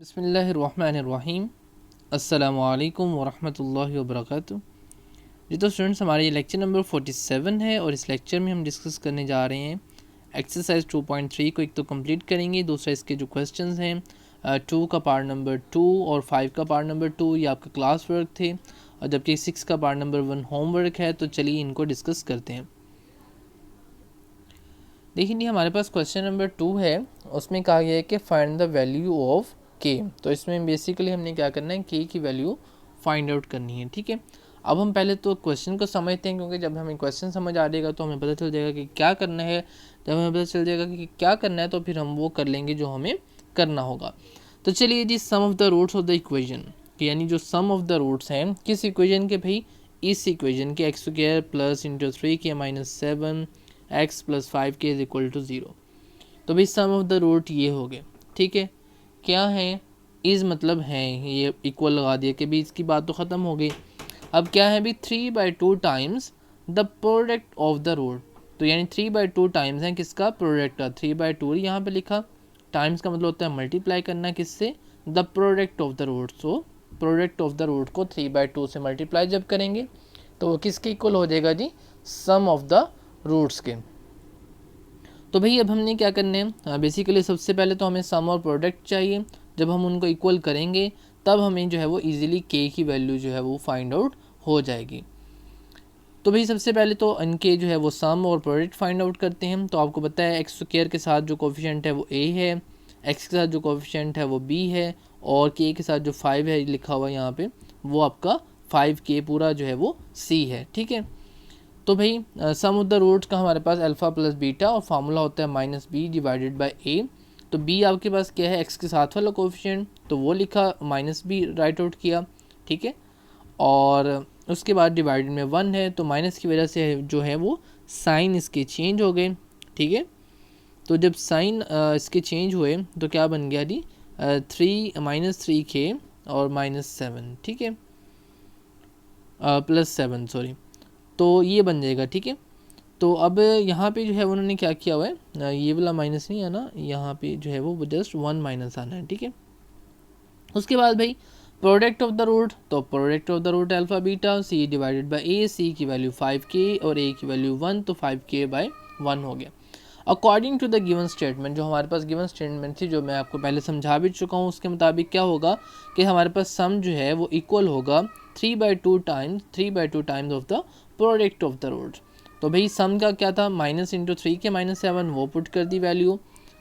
बिस्मिल्लाहिर्रहमानिर्रहीम। अस्सलामुअलैकुम वरहमतुल्लाहि वबरकातुहू। जी तो स्टूडेंट्स, हमारा ये लेक्चर नंबर 47 है और इस लेक्चर में हम डिस्कस करने जा रहे हैं एक्सरसाइज 2.3 को। एक तो कंप्लीट करेंगे, दूसरा इसके जो क्वेश्चंस हैं 2 का पार्ट नंबर 2 और 5 का पार्ट नंबर 2 ये आपका क्लास वर्क थे, और जबकि 6 का पार्ट नंबर 1 होमवर्क है। तो चलिए इनको डिस्कस करते हैं। देखिए जी, हमारे पास क्वेश्चन नंबर 2 है, उसमें कहा गया है कि फाइंड द वैल्यू ऑफ के। तो इसमें बेसिकली हमने क्या करना है, के की वैल्यू फाइंड आउट करनी है। ठीक है, अब हम पहले तो क्वेश्चन को समझते हैं, क्योंकि जब हमें क्वेश्चन समझ आ जाएगा तो हमें पता चल जाएगा कि क्या करना है। जब हमें पता चल जाएगा कि क्या करना है तो फिर हम वो कर लेंगे जो हमें करना होगा। तो चलिए जी, sum of the roots of the equation, यानी जो सम ऑफ द रूट्स हैं किस इक्वेशन के भाई, इस इक्वेशन के x square plus into 3 minus 7 x plus 5 के इज इक्वल टू 0। तो भाई सम ऑफ द रूट ये हो गए। ठीक है, क्या है, इज़ मतलब है, ये इक्वल लगा दिया कि भी इसकी बात तो ख़त्म हो गई। अब क्या है भी 3/2 times the product of the root. तो यानी 3/2 टाइम्स है किसका, प्रोडक्ट का। 3/2 यहाँ पे लिखा, टाइम्स का मतलब होता है मल्टीप्लाई करना किससे, the product of the root. So product of the root को 3/2 से मल्टीप्लाई जब करेंगे तो वो किसके इक्वल हो जाएगा जी, सम ऑफ द रूट्स के। तो भाई अब हमने क्या करने हैं, बेसिकली सबसे पहले तो हमें सम और प्रोडक्ट चाहिए। जब हम उनको इक्वल करेंगे तब हमें जो है वो इजीली के की वैल्यू जो है वो फाइंड आउट हो जाएगी। तो भाई सबसे पहले तो इनके जो है वो सम और प्रोडक्ट फाइंड आउट करते हैं। तो आपको पता है एक्स स्क्वायर के साथ जो कोफिशिएंट है वो ए है, एक्स के साथ जो कोफिशिएंट है वो बी है, और के साथ जो 5 है लिखा हुआ यहाँ पे वो आपका 5k पूरा जो है वो सी है। ठीक है, तो भाई सम ऑफ द रूट्स का हमारे पास अल्फ़ा प्लस बीटा और फार्मूला होता है माइनस बी डिवाइडेड बाय ए। तो बी आपके पास क्या है, एक्स के साथ वाला कोफिशिएंट, तो वो लिखा, माइनस बी राइट आउट किया। ठीक है, और उसके बाद डिवाइडेड में 1 है, तो माइनस की वजह से जो है वो साइन इसके चेंज हो गए। ठीक है, तो जब साइन इसके चेंज हुए तो क्या बन गया जी, 3 और -7। ठीक है, +7 सॉरी, तो ये बन जाएगा। ठीक है, तो अब यहाँ पे जो है उन्होंने क्या किया हुआ है, ये वाला माइनस नहीं आना, यहाँ पे जो है वो जस्ट 1 माइनस आना है। ठीक है, उसके बाद भाई प्रोडक्ट ऑफ द रूट, तो product of the root alpha beta, C divided by A, C की वैल्यू 5k और ए की वैल्यू 1, तो 5k/1 हो गया। According to the given statement, जो हमारे पास गिवन स्टेटमेंट थी जो मैं आपको पहले समझा भी चुका हूँ, उसके मुताबिक क्या होगा कि हमारे पास सम जो है वो इक्वल होगा 3/2 times of the product of the root. तो भाई सम का क्या था, माइनस इंटू 3k माइनस 7, वो पुट कर दी वैल्यू।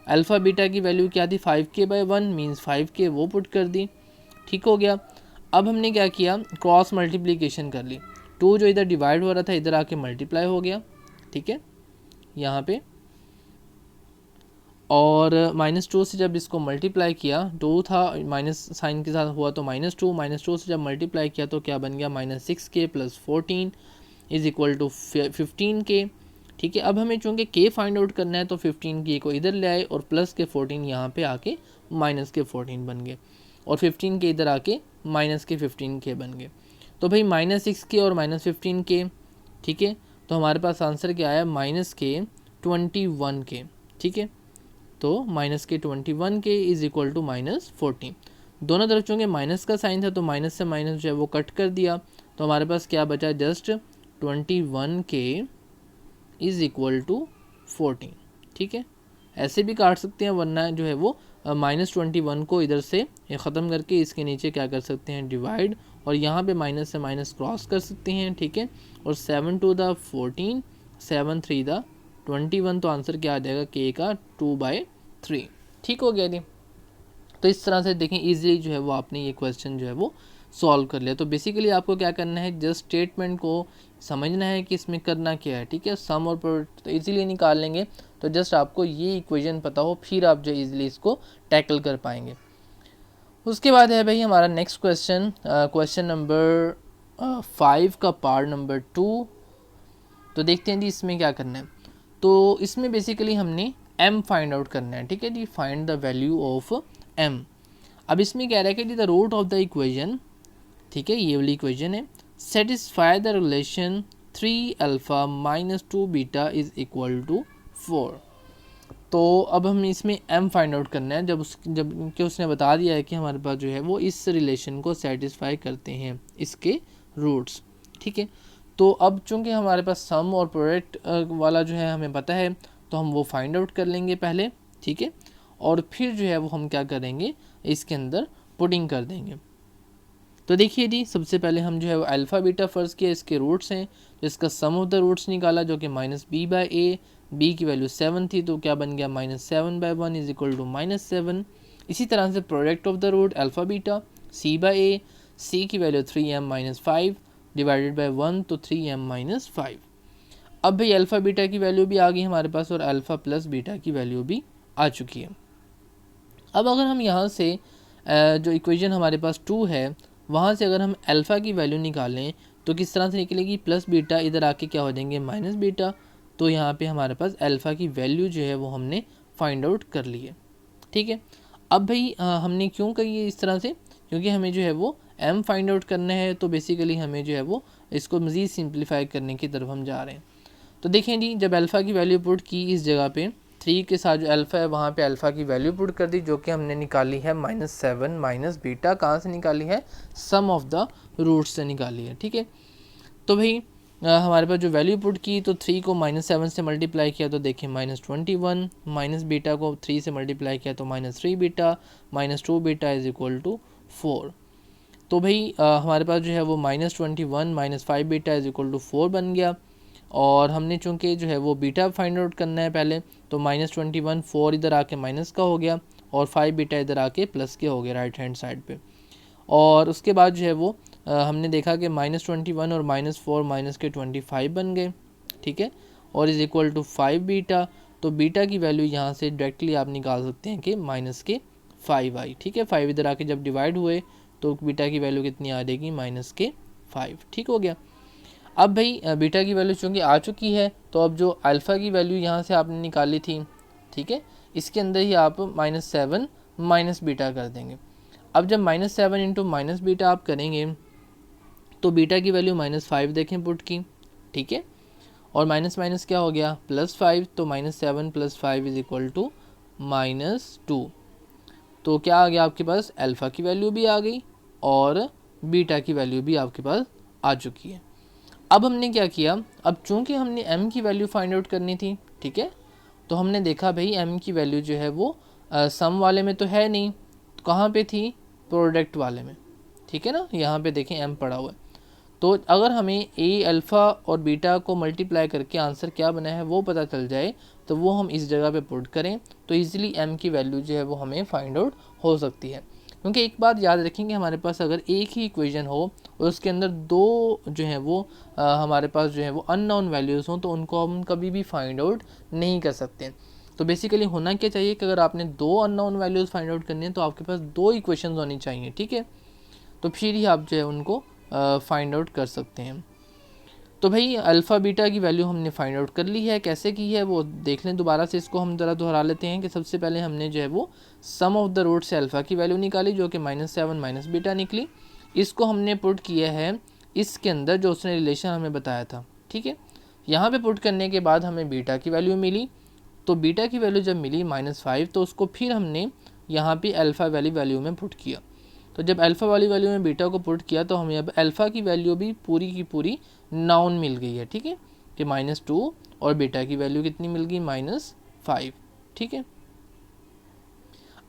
अल्फ़ा बीटा की वैल्यू क्या थी, 5k/1 मीन्स 5k, वो पुट कर दी। ठीक हो गया। अब हमने क्या किया, क्रॉस मल्टीप्लिकेशन कर ली। 2 जो इधर डिवाइड हो रहा था इधर आके मल्टीप्लाई हो गया। ठीक है, यहाँ पे, और -2 से जब इसको मल्टीप्लाई किया, 2 था माइनस साइन के साथ हुआ तो -2 से जब मल्टीप्लाई किया तो क्या बन गया, -6k + 14 is equal to 15k। ठीक है, अब हमें चूँकि k फाइंड आउट करना है तो 15k को इधर ले आए और प्लस के 14 यहाँ पे आके माइनस के 14 बन गए, और 15k इधर आके माइनस के 15k बन गए। तो भाई -6k और -15k। ठीक है, तो हमारे पास आंसर क्या आया, -21k। ठीक है, तो -21k इज इक्वल टू -14। दोनों तरफ चूँकि माइनस का साइन था तो माइनस से माइनस जो है वो कट कर दिया, तो हमारे पास क्या बचा, just 21k is equal to 14। ठीक है, ऐसे भी काट सकते हैं, वरना जो है वो -21 को इधर से ख़त्म करके इसके नीचे क्या कर सकते हैं, डिवाइड, और यहाँ पे माइनस से माइनस क्रॉस कर सकते हैं। ठीक है, और 7 × 2 = 14, 7 × 3 = 21, तो आंसर क्या आ जाएगा, k का 2/3। ठीक हो गया जी। तो इस तरह से देखें इजीली जो है वो आपने ये क्वेश्चन जो है वो सॉल्व कर लिया। तो बेसिकली आपको क्या करना है, जस्ट स्टेटमेंट को समझना है कि इसमें करना क्या है। ठीक है, सम और प्रोडक्ट तो इजीली निकाल लेंगे, तो जस्ट आपको ये इक्वेशन पता हो फिर आप जो इजीली इसको टैकल कर पाएंगे। उसके बाद है भाई हमारा नेक्स्ट क्वेश्चन, क्वेश्चन नंबर 5 का पार्ट नंबर 2। तो देखते हैं जी इसमें क्या करना है। तो इसमें बेसिकली हमने m फाइंड आउट करना है। ठीक है जी, find the value of m। अब इसमें कह रहा है कि जी the root of the equation, ठीक है ये वाली इक्वेशन है, satisfy the relation 3α - 2β is equal to 4। तो अब हम इसमें m फाइंड आउट करना है, जब कि उसने बता दिया है कि हमारे पास जो है वो इस रिलेशन को सेटिस्फाई करते हैं इसके रूट्स, ठीक है। तो अब चूंकि हमारे पास सम और प्रोडक्ट वाला जो है हमें पता है, तो हम वो फाइंड आउट कर लेंगे पहले, ठीक है, और फिर जो है वो हम क्या करेंगे, इसके अंदर पुटिंग कर देंगे। तो देखिए जी, सबसे पहले हम जो है वो अल्फ़ा बीटा फ़र्ज़ किया, इसके रूट्स हैं, तो इसका सम ऑफ द रूट्स निकाला जो कि -b/a, b की वैल्यू 7 थी, तो क्या बन गया -7/1 इज इक्वल टू -7। इसी तरह से product of the root alpha beta c/a, c की वैल्यू 3m-5 डिवाइडेड बाय 1, तो 3m-5। अब भाई अल्फ़ा बीटा की वैल्यू भी आ गई हमारे पास और अल्फ़ा प्लस बीटा की वैल्यू भी आ चुकी है। अब अगर हम यहाँ से जो इक्वेशन हमारे पास 2 है वहाँ से अगर हम अल्फ़ा की वैल्यू निकालें तो किस तरह से निकलेगी, प्लस बीटा इधर आके क्या हो जाएंगे माइनस बीटा। तो यहाँ पे हमारे पास अल्फ़ा की वैल्यू जो है वो हमने फाइंड आउट कर ली है, ठीक है। अब भाई हमने क्यों कही है इस तरह से, क्योंकि हमें जो है वो m फाइंड आउट करना है, तो बेसिकली हमें जो है वो इसको मज़ीद सिंप्लीफाई करने की तरफ हम जा रहे हैं। तो देखें जी, जब अल्फ़ा की वैल्यू पुट की इस जगह पे 3 के साथ जो अल्फ़ा है वहाँ पे अल्फ़ा की वैल्यू पुट कर दी, जो कि हमने निकाली है -7 माइनस बीटा। कहाँ से निकाली है, सम ऑफ द रूट्स से निकाली है, ठीक है। तो भाई हमारे पास जो वैल्यू पुट की, तो 3 को -7 से मल्टीप्लाई किया तो देखिए -21, माइनस बीटा को 3 से मल्टीप्लाई किया तो -3 beta, -2 beta is equal to 4। तो भाई हमारे पास जो है वो -21 -5 बीटा इज इक्वल टू 4 बन गया। और हमने चूंकि जो है वो बीटा फाइंड आउट करना है पहले, तो -21 4 इधर आके माइनस का हो गया और 5 बीटा इधर आके प्लस के हो गया राइट हैंड साइड पे। और उसके बाद जो है वो हमने देखा कि -21 और -4 माइनस के 25 बन गए, ठीक है, और इज़ इक्वल टू 5 बीटा। तो बीटा की वैल्यू यहाँ से डायरेक्टली आप निकाल सकते हैं कि -5 आई, ठीक है। 5 इधर आके जब डिवाइड हुए तो बीटा की वैल्यू कितनी आ जाएगी, -5, ठीक हो गया। अब भाई बीटा की वैल्यू चूँकि आ चुकी है, तो अब जो अल्फ़ा की वैल्यू यहाँ से आपने निकाली थी, ठीक है, इसके अंदर ही आप -7 माइनस बीटा कर देंगे। अब जब -7 इंटू माइनस बीटा आप करेंगे तो बीटा की वैल्यू -5 देखें पुट की, ठीक है, और माइनस माइनस क्या हो गया +5, तो -7 + 5 इज इक्वल टू -2। तो क्या आ गया आपके पास, अल्फ़ा की वैल्यू भी आ गई और बीटा की वैल्यू भी आपके पास आ चुकी है। अब हमने क्या किया, अब चूंकि हमने m की वैल्यू फाइंड आउट करनी थी, ठीक है, तो हमने देखा भाई m की वैल्यू जो है वो सम वाले में तो है नहीं, तो कहाँ पे थी, प्रोडक्ट वाले में, ठीक है ना। यहाँ पे देखें m पड़ा हुआ है, तो अगर हमें a अल्फ़ा और बीटा को मल्टीप्लाई करके आंसर क्या बना है वो पता चल जाए, तो वो हम इस जगह पे पुट करें तो इजीली m की वैल्यू जो है वो हमें फाइंड आउट हो सकती है। क्योंकि एक बात याद रखेंगे, हमारे पास अगर एक ही इक्वेशन हो और उसके अंदर दो जो है वो हमारे पास जो है वो अननोन वैल्यूज़ हों, तो उनको हम कभी भी फाइंड आउट नहीं कर सकते। तो बेसिकली होना क्या चाहिए कि अगर आपने दो अननोन वैल्यूज़ फाइंड आउट करनी है तो आपके पास दो इक्वेशंस होनी चाहिए, ठीक है, तो फिर ही आप जो है उनको फाइंड आउट कर सकते हैं। तो भाई अल्फ़ा बीटा की वैल्यू हमने फाइंड आउट कर ली है, कैसे की है वो देख लें दोबारा से, इसको हम ज़रा दोहरा लेते हैं कि सबसे पहले हमने जो है वो सम ऑफ द रूट से अल्फ़ा की वैल्यू निकाली जो कि -7 माइनस बीटा निकली। इसको हमने पुट किया है इसके अंदर जो उसने रिलेशन हमें बताया था, ठीक है। यहाँ पे पुट करने के बाद हमें बीटा की वैल्यू मिली, तो बीटा की वैल्यू जब मिली -5, तो उसको फिर हमने यहाँ पे अल्फ़ा वाली वैल्यू में पुट किया। तो जब अल्फ़ा वाली वैल्यू में बीटा को पुट किया तो हमें अब अल्फ़ा की वैल्यू भी पूरी की पूरी नाउन मिल गई है, ठीक है, कि -2 और बीटा की वैल्यू कितनी मिल गई, -5, ठीक है।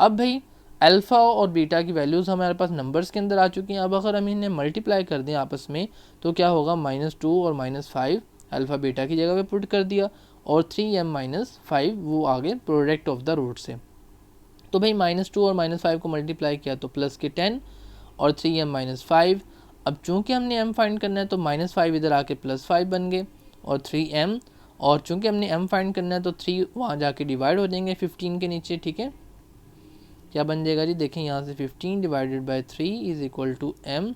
अब भाई अल्फ़ा और बीटा की वैल्यूज़ हमारे पास नंबर्स के अंदर आ चुकी हैं। अब अगर हम इन्हें मल्टीप्लाई कर दें आपस में तो क्या होगा, -2 और -5 अल्फ़ा बीटा की जगह पे पुट कर दिया और 3m-5 वो आगे प्रोडक्ट ऑफ द रूट से। तो भाई -2 और -5 को मल्टीप्लाई किया तो प्लस के 10 और 3m-5। अब चूंकि हमने m फाइंड करना है तो -5 इधर आके +5 बन गए और 3m, और चूंकि हमने m फाइंड करना है तो 3 वहाँ जाके डिवाइड हो जाएंगे 15 के नीचे, ठीक है। क्या बन जाएगा जी, देखें यहाँ से 15 divided by 3 is equal to m,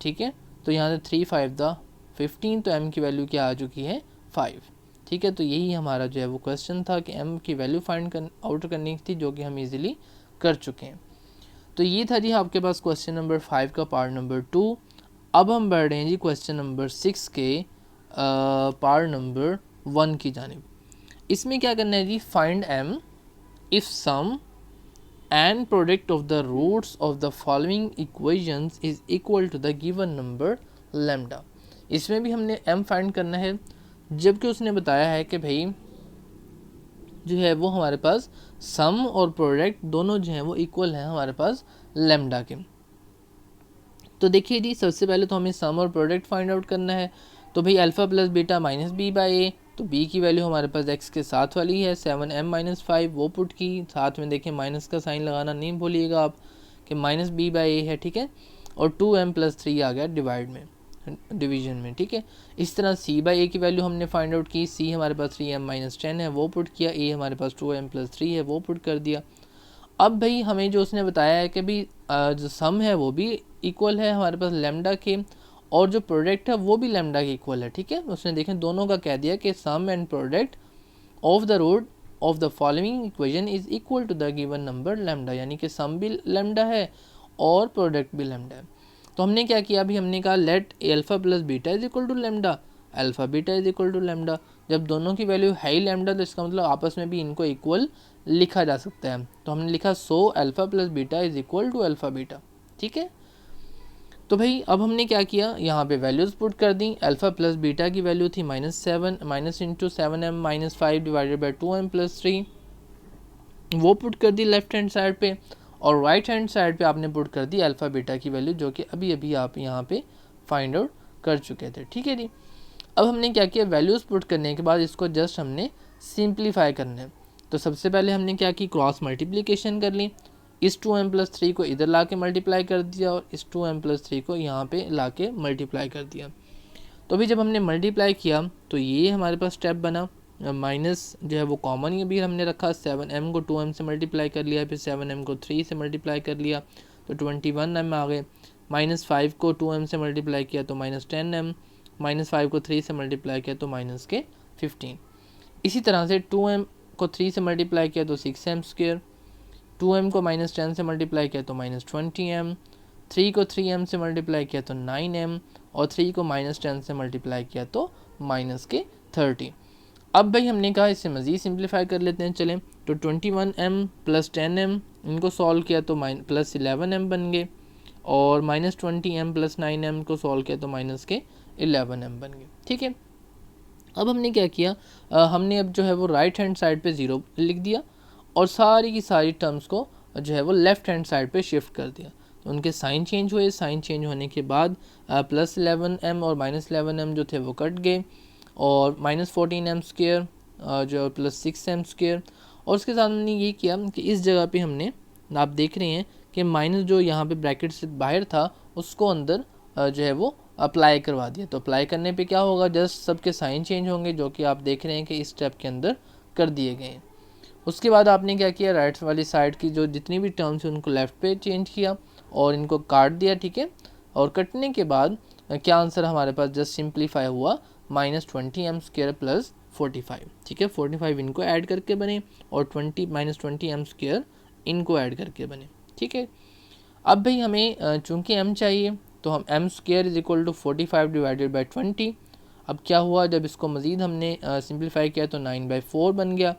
ठीक है। तो यहाँ से 3 5 द 15, तो m की वैल्यू क्या आ चुकी है 5, ठीक है। तो यही हमारा जो है वो क्वेश्चन था कि m की वैल्यू फाइंड आउट करनी थी, जो कि हम इजीली कर चुके हैं। तो ये था जी आपके पास क्वेश्चन नंबर 5 का पार्ट नंबर 2। अब हम बढ़ रहे हैं जी क्वेश्चन नंबर 6 के पार्ट नंबर 1 की जानिब। इसमें क्या करना है जी, find m if sum and product of the roots of the following equations is equal to the given number lambda. इसमें भी हमने m फाइंड करना है, जबकि उसने बताया है कि भाई जो है वो हमारे पास सम और प्रोडक्ट दोनों जो हैं वो इक्वल हैं हमारे पास लैम्डा के। तो देखिए जी, सबसे पहले तो हमें सम और प्रोडक्ट फाइंड आउट करना है। तो भाई alpha plus beta minus B by A, तो b की वैल्यू हमारे पास x के साथ वाली है 7m माइनस 5, वो पुट की। साथ में देखिए माइनस का साइन लगाना नहीं भूलिएगा आप कि माइनस बी बाई ए है, ठीक है। और 2m प्लस 3 आ गया डिवीजन में, ठीक है। इस तरह c बाई ए की वैल्यू हमने फाइंड आउट की। c हमारे पास 3m माइनस 10 है, वो पुट किया। a हमारे पास 2m प्लस 3 है, वो पुट कर दिया। अब भाई हमें जो उसने बताया है कि भाई जो सम है वो भी इक्वल है हमारे पास लैम्डा के, और जो प्रोडक्ट है वो भी लैम्डा के इक्वल है, ठीक है। उसने देखें दोनों का कह दिया कि sum and product of the root of the following equation is equal to the given number lambda, यानी कि सम भी लैम्डा है और प्रोडक्ट भी लैम्डा है। तो हमने क्या किया, अभी हमने कहा let alpha plus beta is equal to lambda, alpha beta is equal to lambda. जब दोनों की वैल्यू है ही लैम्डा तो इसका मतलब आपस में भी इनको इक्वल लिखा जा सकता है। तो हमने लिखा so alpha plus beta is equal to alpha beta, ठीक है। तो भाई अब हमने क्या किया, यहाँ पे वैल्यूज़ पुट कर दी। अल्फ़ा प्लस बीटा की वैल्यू थी -7 minus into 7m minus 5 divided by 2m plus 3, वो पुट कर दी लेफ्ट हैंड साइड पे। और राइट हैंड साइड पे आपने पुट कर दी अल्फ़ा बीटा की वैल्यू, जो कि अभी अभी आप यहाँ पे फाइंड आउट कर चुके थे, ठीक है जी। अब हमने क्या किया, वैल्यूज़ पुट करने के बाद इसको जस्ट हमने सिंप्लीफाई करना है। तो सबसे पहले हमने क्या की, क्रॉस मल्टीप्लिकेशन कर ली। इस 2m प्लस 3 को इधर ला के मल्टीप्लाई कर दिया और इस 2m प्लस 3 को यहाँ पे ला के मल्टीप्लाई कर दिया। तो अभी जब हमने मल्टीप्लाई किया तो ये हमारे पास स्टेप बना, माइनस जो है वो कॉमन ये भी हमने रखा। 7m को 2m से मल्टीप्लाई कर लिया, फिर 7m को 3 से मल्टीप्लाई कर लिया तो 21m आ गए। -5 को 2m से मल्टीप्लाई किया तो -10m, -5 को 3 से मल्टीप्लाई किया तो -15। इसी तरह से 2m को 3 से मल्टीप्लाई किया तो 6m स्क्वेयर, 2m को -10 से मल्टीप्लाई किया तो -20m, 3 को 3m से मल्टीप्लाई किया तो 9m, और 3 को -10 से मल्टीप्लाई किया तो -30। अब भाई हमने कहा इससे मज़ीद सिंप्लीफाई कर लेते हैं, चलें। तो 21m प्लस 10m इनको सॉल्व किया तो +11m बन गए, और -20m प्लस 9m को सॉल्व किया तो -11m बन गए, ठीक है। अब हमने क्या किया, हमने अब जो है वो राइट हैंड साइड पे 0 लिख दिया और सारी की सारी टर्म्स को जो है वो लेफ़्ट हैंड साइड पे शिफ्ट कर दिया। तो उनके साइन चेंज हुए, साइन चेंज होने के बाद +11m और -11m जो थे वो कट गए, और -14m स्क्वेयर जो +6m स्क्वेयर। और उसके साथ हमने ये किया कि इस जगह पे हमने, आप देख रहे हैं कि माइनस जो यहाँ पे ब्रैकेट से बाहर था उसको अंदर जो है वो अप्लाई करवा दिया। तो अप्लाई करने पे क्या होगा, जस्ट सबके साइन चेंज होंगे, जो कि आप देख रहे हैं कि इस स्टेप के अंदर कर दिए गए हैं। उसके बाद आपने क्या किया, राइट वाली साइड की जो जितनी भी टर्म्स हैं उनको लेफ़्ट पे चेंज किया और इनको काट दिया, ठीक है। और कटने के बाद क्या आंसर हमारे पास जस्ट सिंप्लीफाई हुआ, -20m स्क्वेयर प्लस 45, ठीक है। 45 इनको ऐड करके बने और -20m स्क्वेयर इनको ऐड करके बने, ठीक है। अब भाई हमें चूँकि m चाहिए तो हम m square is equal to 45 divided by 20। अब क्या हुआ, जब इसको मज़ीद हमने सिंप्लीफाई किया तो 9/4 बन गया।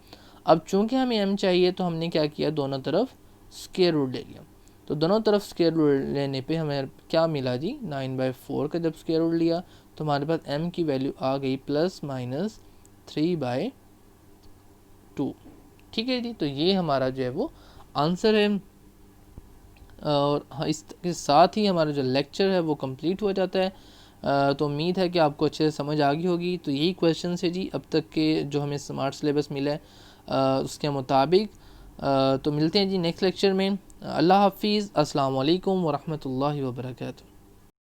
अब चूँकि हमें m चाहिए तो हमने क्या किया, दोनों तरफ स्क्वायर रूट ले लिया। तो दोनों तरफ स्क्वायर रूट लेने पे हमें क्या मिला जी, 9/4 का जब स्क्वायर रूट लिया तो हमारे पास m की वैल्यू आ गई +-3/2, ठीक है जी। तो ये हमारा जो है वो आंसर है। और इसके साथ ही हमारा जो लेक्चर है वो कंप्लीट हो जाता है। तो उम्मीद है कि आपको अच्छे से समझ आ गई होगी। तो यही क्वेश्चन है जी अब तक के जो हमें स्मार्ट सिलेबस मिला है उसके मुताबिक। तो मिलते हैं जी नेक्स्ट लेक्चर में। अल्लाह हाफिज़, अस्सलाम वालेकुम वरहमतुल्लाहि वबरकातुहू।